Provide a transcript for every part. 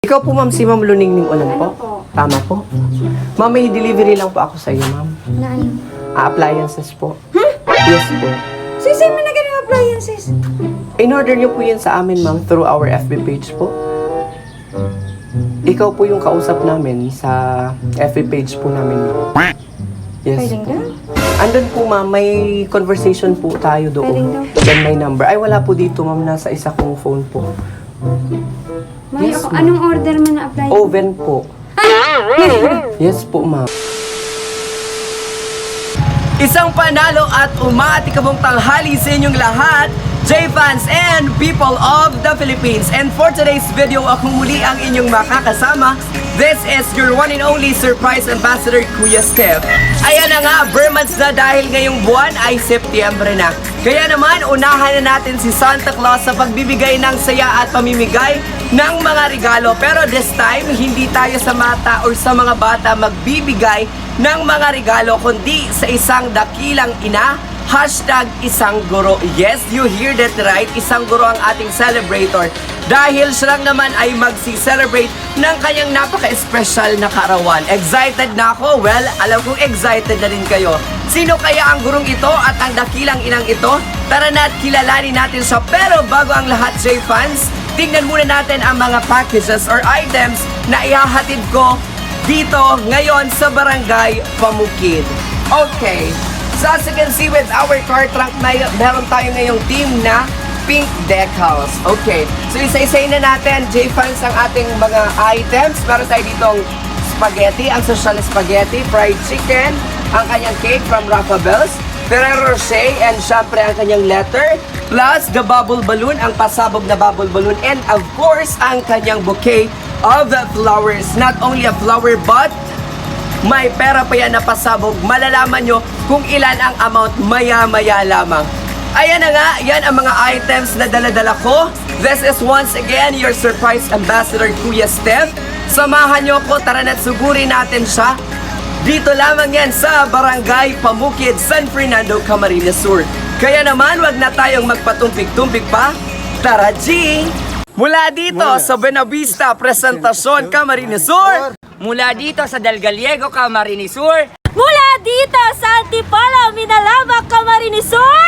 Ikaw po, ma'am, si Ma'am Luningning Ulan po? Ano po? Tama po. Ma'am, may delivery lang po ako sa iyo, ma'am. Na ano? Appliances po. Huh? Yes po. Sisay mo na ganun appliances. In-order niyo po yan sa amin, ma'am, through our FB page po. Ikaw po yung kausap namin sa FB page po namin, ma'am. Yes Pwedeng po. daw? Andun po, ma'am, may conversation po tayo Pwedeng doon. daw? Then may number. Ay, wala po dito, ma'am. Nasa isa kong phone po. May Yes, ako, ma'am. anong order mo na appliance? Oven po. Yes po, ma'am. Isang panalo at umatikabong tanghali sa inyong lahat, J-fans and people of the Philippines. And for today's video, ako muli ang inyong makakasama. This is your one and only surprise ambassador, Kuya Steph. Ayan na nga, Burmans na dahil ngayong buwan ay Setyembre na. Kaya naman, unahan na natin si Santa Claus sa pagbibigay ng saya at pamimigay ng mga regalo. Pero this time, hindi tayo sa mata or sa mga bata magbibigay ng mga regalo, kundi sa isang dakilang ina, hashtag isang guro. Yes, you hear that right, isang guro ang ating celebrator. Dahil siya lang naman ay magsi-celebrate ng kanyang napaka-special na kaarawan. Excited na ako? Well, alam kong excited na rin kayo. Sino kaya ang gurong ito at ang dakilang inang ito? Tara na at kilalanin natin siya. Pero bago ang lahat, J-fans, tingnan muna natin ang mga packages or items na ihahatid ko dito ngayon sa Barangay Pamukid. Okay, so as you can see with our car trunk, meron tayo ngayong team na pink decals. Okay, so isa-isay na natin, J-fans, ang ating mga items. Meron tayo ditong spaghetti, ang social spaghetti, fried chicken, ang kanyang cake from Rafa Bells, Ferrero Rocher, and syempre ang kanyang letter, plus the bubble balloon, ang pasabog na bubble balloon, and of course, ang kanyang bouquet of the flowers. Not only a flower, but may pera pa yan na pasabog. Malalaman nyo kung ilan ang amount maya-maya lamang. Ayan na nga, yan ang mga items na dala-dala ko. This is once again your surprise ambassador, Kuya Steph. Samahan nyo ko, tara na't sugurin natin siya. Dito lamang yan sa Barangay Pamukid, San Fernando, Camarines Sur. Kaya naman, wag na tayong magpatumpik-tumpik pa. Tara, G! Mula dito sa Buenavista, Presentasyon, Camarines Sur. Mula dito sa Del Gallego, Camarines Sur. Mula dito sa Antipolo, Minalaba, Camarines Sur.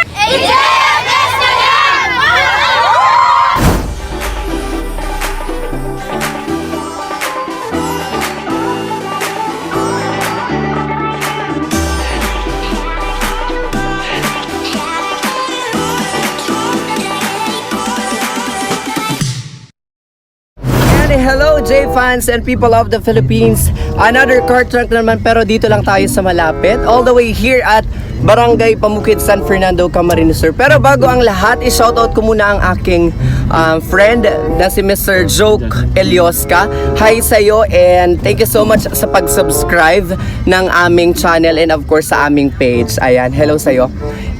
Hello J-fans and people of the Philippines. Another car trunk naman, pero dito lang tayo sa malapit. All the way here at Barangay Pamukid, San Fernando, Camarines Sur. Pero bago ang lahat, i-shoutout ko muna ang aking friend na si Mr. Joke Eliosca. Hi sa'yo and thank you so much sa pag-subscribe ng aming channel and of course sa aming page. Ayan, hello sa'yo.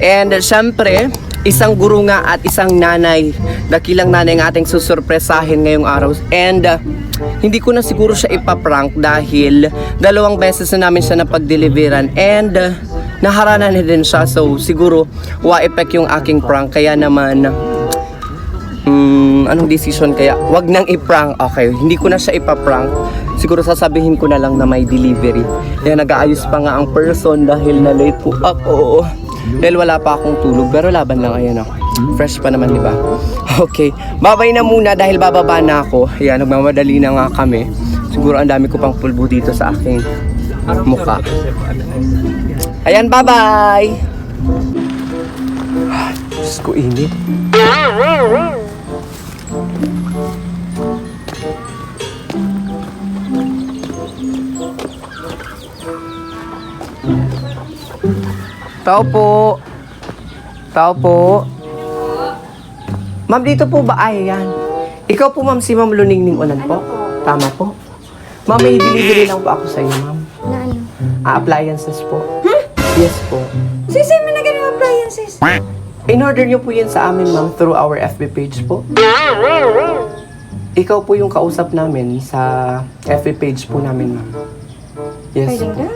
And syempre, isang guro nga at isang nanay, dakilang nanay ang ating susurpresahin ngayong araw. And hindi ko na siguro siya ipaprank dahil dalawang beses na namin siya napag-deliveran and naharanan din siya. So siguro wa-effect yung aking prank. Kaya naman, anong decision kaya? Wag nang i-prank. Okay, hindi ko na siya ipaprank. Siguro sasabihin ko na lang na may delivery. Kaya nag-aayos pa nga ang person dahil na late po ako. Dahil wala pa akong tulog, pero laban lang, ayan ako. Fresh pa naman, di ba? Okay, babay na muna dahil bababa na ako. Ayan, nagmamadali na nga kami. Siguro ang dami ko pang pulbo dito sa aking mukha. Ayan, bye-bye! Diyos ko, init. Tao po. Tao po. Ma'am, dito po ba? Ay, yan. Ikaw po, ma'am, si Ma'am Luningning Ulan po? Ano po? Tama po. Ma'am, may delivery lang po ako sa iyo, ma'am. Na ano? Appliances po. Yes po. Sisay mo na ganun appliances. In-order niyo po yan sa amin, ma'am, through our FB page po. Ikaw po yung kausap namin sa FB page po namin, ma'am. Yes Pwedeng po. daw?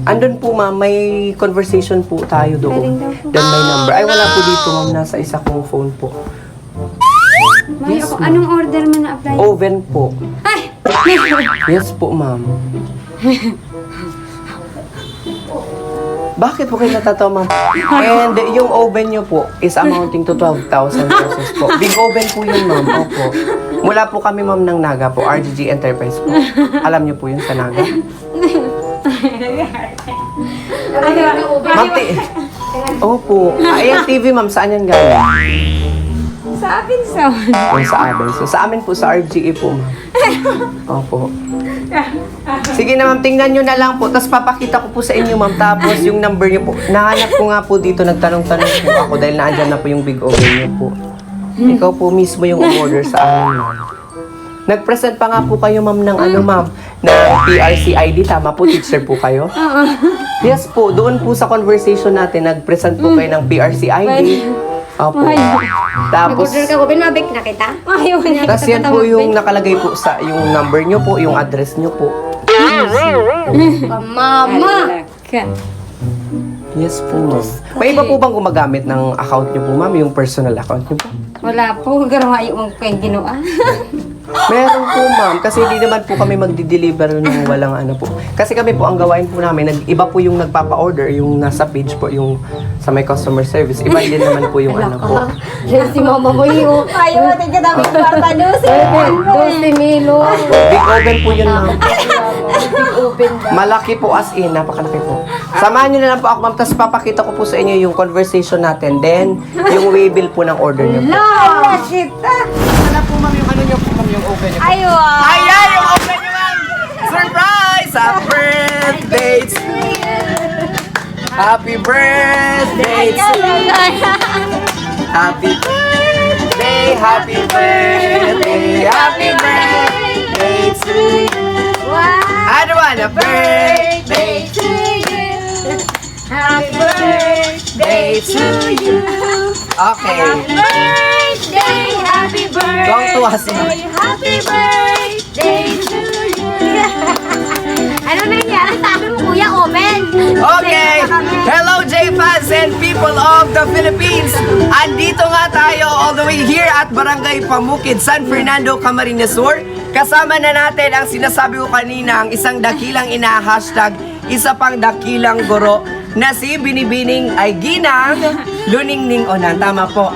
Andun po, ma'am, may conversation po tayo doon. Pwedeng daw po. Then may number. Ay, wala po dito, ma'am. Nasa isa kong phone po. May Yes, ako, ma'am. anong order mo na appliance? Oven po. Ay! Yes po, ma'am. Bakit po kayo natatawa, ma'am? And yung oven nyo po is amounting to 12,000 pesos po. Big oven po yun, ma'am. Opo. Mula po kami, ma'am, ng Naga po. RGG Enterprise po. Alam nyo po yun sa Naga? Ma'am, opo. Ayan TV, ma'am. Saan yan galing? Sa akin sa Yung sa amin. So, sa amin po, sa RGE po, ma'am. Opo. Sige na, ma'am. Tingnan nyo na lang po. Tapos papakita ko po sa inyo, ma'am. Tapos yung number nyo po. Nahanap ko nga po dito. Nagtanong-tanong po ako dahil naandyan na po yung big oven nyo po. Ikaw po mismo yung umorder sa amin, ma'am. Nag-present pa nga po kayo, ma'am, ng ano, ma'am, ng PRC ID. Tama po, teacher po kayo? Yes po. Doon po sa conversation natin, nag-present po kayo ng PRC ID. Opo. Tapos, Nag-order ka ko, mabik na kita. Ayaw niya. tas yan po yung nakalagay po sa yung number nyo po, yung address nyo po. Mama! Yes po, ma'am. May iba po bang gumagamit ng account nyo po, ma'am? Yung personal account nyo po? Wala po, garawa yung kayong ginawa. Meron po, ma'am. Kasi hindi naman po kami magdi-deliver ng walang ano po. Kasi kami po, ang gawain po namin, iba po yung nagpapa-order, yung nasa page po, yung sa may customer service. Iba din naman po yung ano po. Si mama mo yung Ayaw natin ka namin kwarta doon. 12 milo. Big oven po yun, ma'am. Open ba? Malaki po as in, napakalaki po. Samahan nyo na lang po ako, ma'am. Tapos papakita ko po sa inyo yung conversation natin. Then, yung waybill po ng order nyo po. Ala, kita. Wala po, ma'am, yung ano nyo po, ma'am, yung oven nyo po. Ayaw. Ayan, yung oven nyo, ma'am! Surprise! Happy birthday to you! Happy birthday to you! Happy birthday, happy birthday, happy birthday to you! I want a birthday to you! Happy birthday to you! Okay. Birthday, happy birthday. Gawang tuwa si ma'am. Happy birthday to you. Ano nangyari? Sabi mo, Kuya, open. Okay! Hello, J-Fans and people of the Philippines! Andito nga tayo all the way here at Barangay Pamukid, San Fernando, Camarines Sur. Kasama na natin ang sinasabi ko kanina, ang isang dakilang ina-hashtag, isa pang dakilang guro na si Binibining ay Ginang Luningning Onan. Tama po.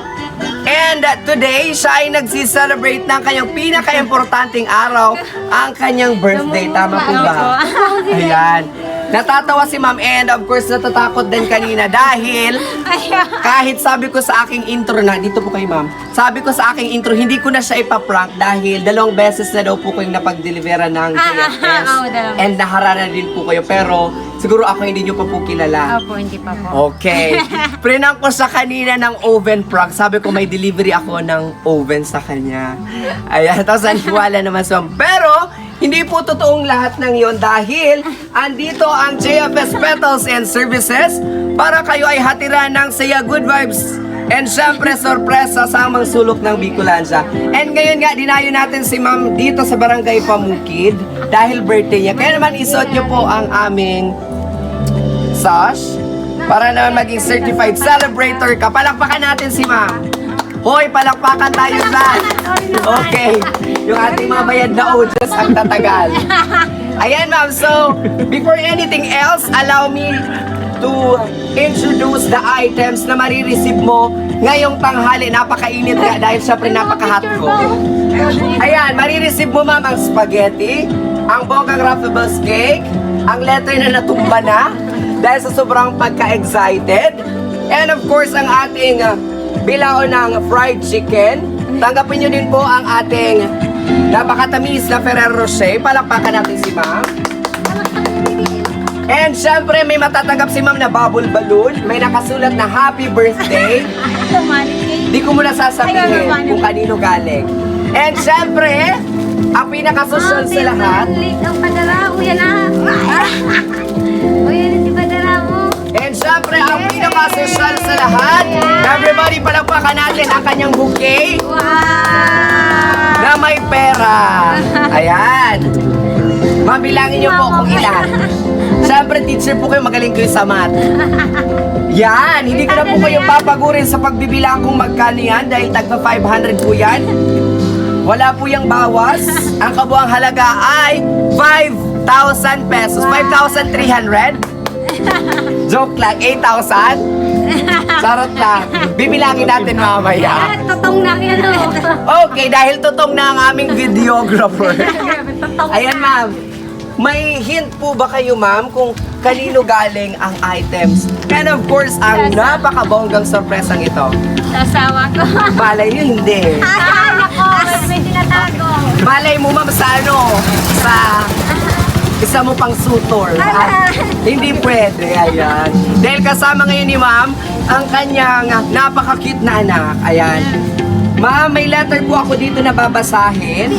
And today, siya ay nagsi-celebrate ng kanyang pinaka-importanting araw, ang kanyang birthday. Tama po ba? Ayan. Natatawa si ma'am and of course natatakot din kanina dahil kahit sabi ko sa aking intro na, dito po kayo ma'am, sabi ko sa aking intro, hindi ko na siya ipaprank dahil 2 beses na daw po kayong napag-delivera ng JFS and naharana din po kayo pero siguro ako hindi nyo pa po kilala. Opo, hindi pa po. Okay. Prinang ko sa kanina ng oven prank. Sabi ko may delivery ako ng oven sa kanya. Ayan, tapos naniwala naman sa pero hindi po totoong lahat ng yon dahil andito ang JFS Petals and Services para kayo ay hatiran ng saya good vibes and syempre sorpresa sa amang sulok ng Bicolandia. And ngayon nga, dinayo natin si ma'am dito sa Barangay Pamukid dahil birthday niya. Kaya naman isuot niyo po ang aming sash para naman maging certified celebrator ka. Palakpakan natin si ma'am. Hoy, palakpakan tayo dyan. Okay. Yung ating mga bayad na audience ang tatagal. Ayan ma'am, so before anything else, allow me to introduce the items na marireceive mo ngayong tanghali. Napakainit nga dahil syempre napaka-hot ko. Ayan, marireceive mo ma'am ang spaghetti, ang bonggang Ruffles cake, ang letter na natumba na dahil sa sobrang pagka-excited, and of course ang ating bilao ng fried chicken. Tanggapin nyo din po ang ating napakatamis na Ferrero Rocher. Palakpakan natin si ma'am. And syempre may matatanggap si ma'am na bubble balloon. May nakasulat na happy birthday. Di ko muna sasabihin kung kanino galing. And syempre, ang pinakasosyal sa lahat, Late ang padara. Uya na. Uya na si padara mo. and syempre, ang pinakasosyal sa lahat, everybody palakpakan natin ang kanyang bouquet Wow! na may pera. Ayan. Mabilangin niyo po kung ilan. Siyempre, teacher po kayo, magaling kayo sa math. Yan, hindi ko na po kayo papagurin sa pagbibilang kung magkano yan dahil tagpa 500 po yan. Wala po yung bawas. Ang kabuang halaga ay 5,000 pesos. 5,300? Joke lang, 8,000? Charot lang. Bibilangin natin mamaya. Totong na yan, ano. Okay, dahil tutong na ang aming videographer. Ayan, ma'am. May hint po ba kayo, ma'am, kung kanino galing ang items? And of course, ang napakabonggang sorpresang ito. Sa asawa ko. Malay nyo, hindi. Ay, nako, may tinatago. Malay mo, ma'am, sa ano? Sa isa mo pang sutor. Hindi pwede, ayan. Dahil kasama ngayon ni ma'am, ang kanyang napaka-cute na anak. Ayan. Ma'am, may letter po ako dito na babasahin.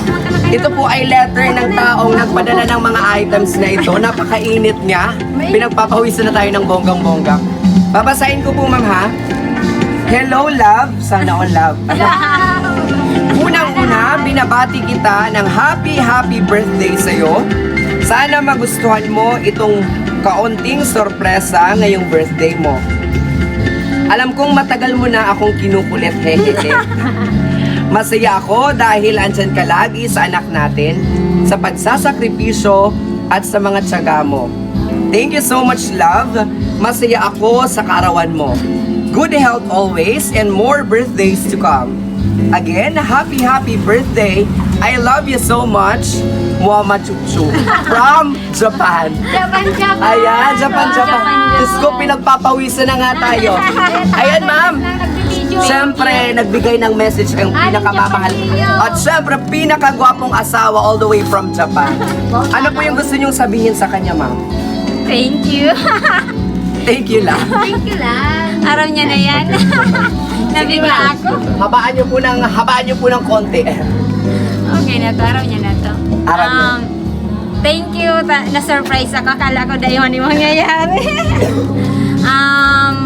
Ito po ay letter ng taong nagpadala ng mga items na ito. Napakainit niya. Pinagpapawisan na tayo ng bonggang-bonggang. Babasahin ko po, ma'am, ha? Hello, love. Sana all love. Unang-una, binabati kita ng happy birthday sa'yo. Sana magustuhan mo itong kaunting sorpresa ngayong birthday mo. Alam kong matagal mo na akong kinukulit, hehehe. Masaya ako dahil andyan ka lagi sa anak natin, sa pagsasakripisyo at sa mga tiyaga mo. Thank you so much, love. Masaya ako sa kaarawan mo. Good health always and more birthdays to come. Again, happy birthday. I love you so much. Muama Chuchu from Japan. Japan. Ayan, Japan. Diyos ko, pinagpapawisan na nga tayo. Ayan, ma'am. Nagbibideo. Siyempre, nagbigay ng message ang pinakamamahal. At siyempre, pinakagwapong asawa all the way from Japan. Ano po yung gusto niyong sabihin sa kanya, ma'am? Thank you. Thank you lang. Thank you lang. Araw niya na yan. Nabigla ako. Habaan niyo po ng konti. Okay na to, araw niya na to. Araw niya. Thank you, na-surprise ako. Akala ko dahil yung mangyayari.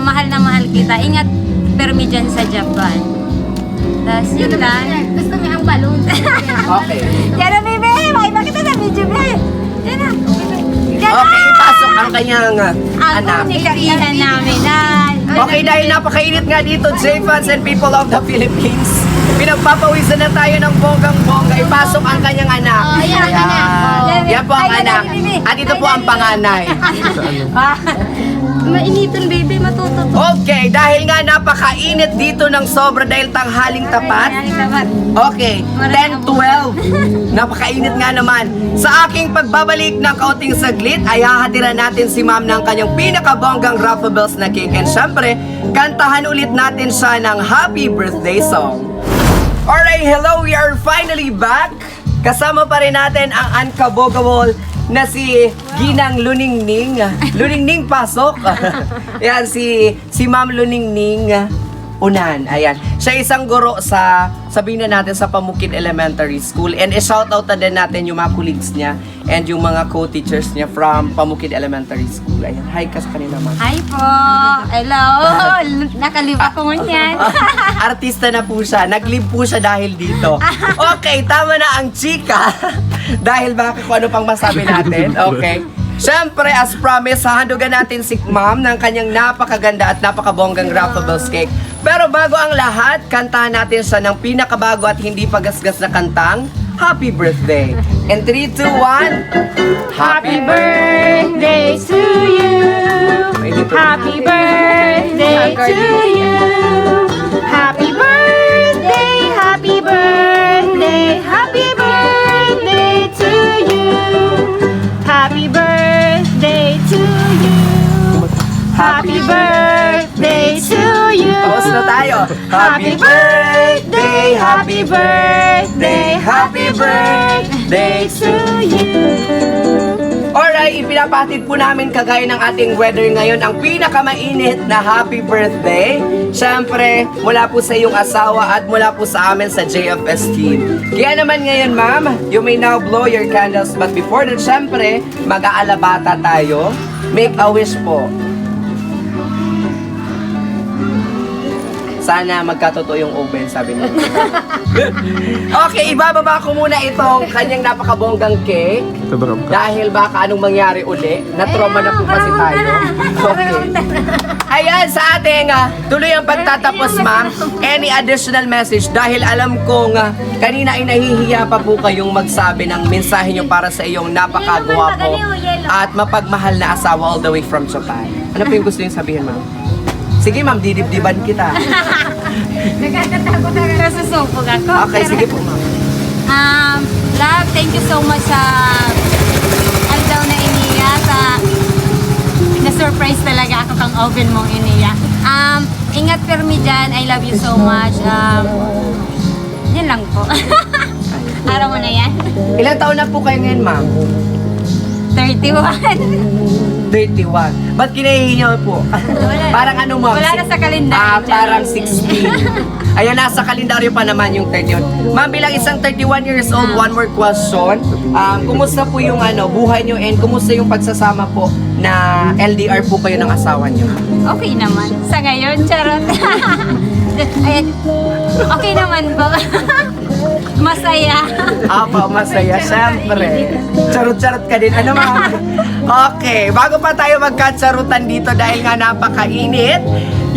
Mahal na mahal kita. Ingat permi dyan sa Japan. Tapos yun lang. Gusto niya ang balloon. Okay. Yan na, baby! Makita kita sa video, baby! Yan na. Yan na! Okay, ipasok ang kanyang anak. Ako ni kainan namin. Okay, dahil napakainit nga dito, J-Fans and people of the Philippines, pinagpapawisan na tayo ng bonggang-bongga. Ipasok ang kanyang anak. Oh, yan ang anak. Ayan. Yan po ang anak. At ito po ang panganay. Mainitan, baby. Matutot. Okay, dahil nga napakainit dito ng sobra dahil tanghaling tapat. Okay, 10-12. Napakainit nga naman. Sa aking pagbabalik ng kaunting saglit, ay hahatiran natin si ma'am ng kanyang pinakabonggang Ruffables na cake. And syempre, kantahan ulit natin siya ng happy birthday song. Alright, hello, we are finally back. Kasama pa rin natin ang unkabogable na si Ginang Luningning. Luningning, pasok. Yan, si Ma'am Luningning Unan. Ayan. Siya isang guro sa, sabihin na natin, sa Pamukid Elementary School. And i-shoutout na din natin yung mga colleagues niya and yung mga co-teachers niya from Pamukid Elementary School. Ayan. Hi ka sa kanila, ma'am. Hi po! Hello! Nakalive ako ngunyan. Artista na po siya. Nag-live po siya dahil dito. Okay, tama na ang chika. Dahil baka kung ano pang masabi natin. Okay. Siyempre, as promised, hahandugan natin si ma'am ng kanyang napakaganda at napakabonggang Ruffables cake. Pero bago ang lahat, kantahan natin siya ng pinakabago at hindi pagasgas na kantang Happy Birthday. In 3, 2, 1, Happy birthday to you! Happy birthday to you! Happy birthday, happy birthday, happy birthday to you! Happy birthday to you! Happy birthday to you! Tapos na tayo. Happy birthday, happy birthday, happy birthday to you! Alright, ipinapatid po namin kagaya ng ating weather ngayon ang pinakamainit na happy birthday. Siyempre, mula po sa iyong asawa at mula po sa amin sa JFS team. Kaya naman ngayon, ma'am, you may now blow your candles. But before that, siyempre, mag-aalabata tayo. Make a wish po. Sana magkatotoo yung oven, sabi niya. Okay, ibababa ko muna itong kanyang napakabonggang cake. Dahil baka anong mangyari uli. Na-trauma na po kasi tayo. Okay. Ayan, sa ating tuloy ang pagtatapos, ma'am. Any additional message? Dahil alam kong kanina ay nahihiya pa po kayong magsabi ng mensahe nyo para sa iyong napakagwapo at mapagmahal na asawa all the way from Japan. Ano po yung gusto yung sabihin, ma'am? Sige, ma'am, didibdiban kita. Nagkakatakot na Nasusupog ako. Okay, sige po, ma'am. Love, thank you so much sa aldaw na iniya sa na-surprise talaga ako kang oven mong iniya. Ingat permi dyan. I love you so much. Yan lang po. Araw mo na yan? Ilang taon na po kayo ngayon, ma'am? 31. 31. Ba't kinahihinyo po? Parang ano, ma'am? Wala na sa kalendaryo. Parang 16. Ayan, nasa kalendaryo pa naman yung 31. Ma'am, bilang isang 31 years old, one more question. Kumusta po yung buhay nyo and kumusta yung pagsasama po na LDR po kayo ng asawa nyo? Okay naman. Sa ngayon, charot. Ayan. Okay naman po. Masaya. Apa, masaya, syempre. Charot-charot ka din. Ano, ma'am? Okay, bago pa tayo magkatsarutan dito dahil nga napakainit,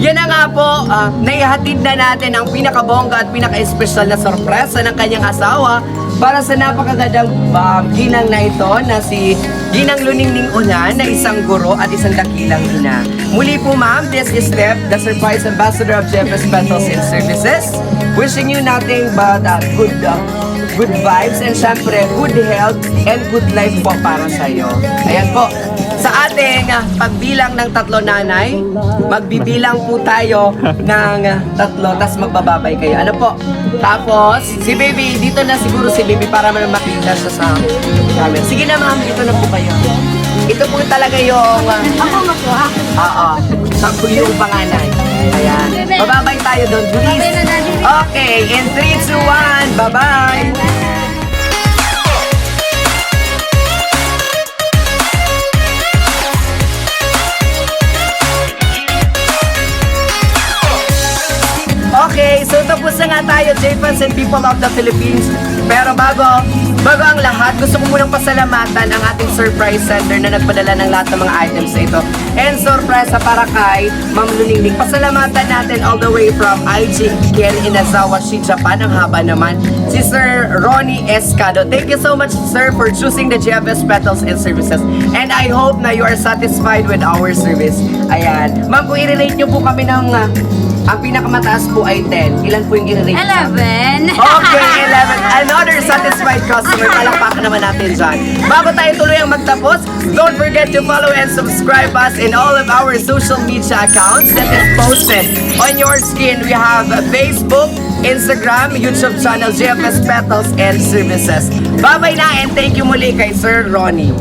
yan na nga po, naihatid na natin ang pinakabongga at pinaka-espesyal na sorpresa ng kanyang asawa para sa napakagandang ginang na ito na si Ginang Luningning Unan na isang guro at isang dakilang ina. Muli po, ma'am, this is Steph, the surprise ambassador of JFS Petals and Services. Wishing you nothing but good vibes and syempre good health and good life po para sa iyo. Ayan po. Sa ating pagbilang ng 3 nanay, magbibilang po tayo ng 3 tas magbababay kayo. Ano po? Tapos, si baby, dito na siguro si baby para makita siya sa camera. Sige na, ma'am, dito na po kayo. Ito po talaga yung Ako makuha. oo, yung panganay. Ayan. Bababay tayo doon, please. Babay na, Daddy. Okay, in 3, 2, 1, bye-bye. Okay, so tapos na nga tayo, J-Fans and people of the Philippines. Pero bago ang lahat, gusto ko munang pasalamatan ang ating surprise sender na nagpadala ng lahat ng mga items na ito. And sorpresa para kay Ma'am Luningning. Pasalamatan natin all the way from IG Ken Inazawashi, Japan. Ang haba naman. Si Sir Ronnie Escado. Thank you so much, sir, for choosing the GFS Petals and Services. And I hope na you are satisfied with our service. Ayan. Ma'am, kung i-relate nyo po kami ng ang pinakamataas po ay 10. Ilan po yung i-rate? 11. Okay, 11. Another satisfied customer. Palakpakan naman natin dyan. Bago tayo tuloy ang magtapos, don't forget to follow and subscribe us in all of our social media accounts that is posted on your screen. We have Facebook, Instagram, YouTube channel, JFS Petals and Services. Bye-bye na and thank you muli kay Sir Ronnie.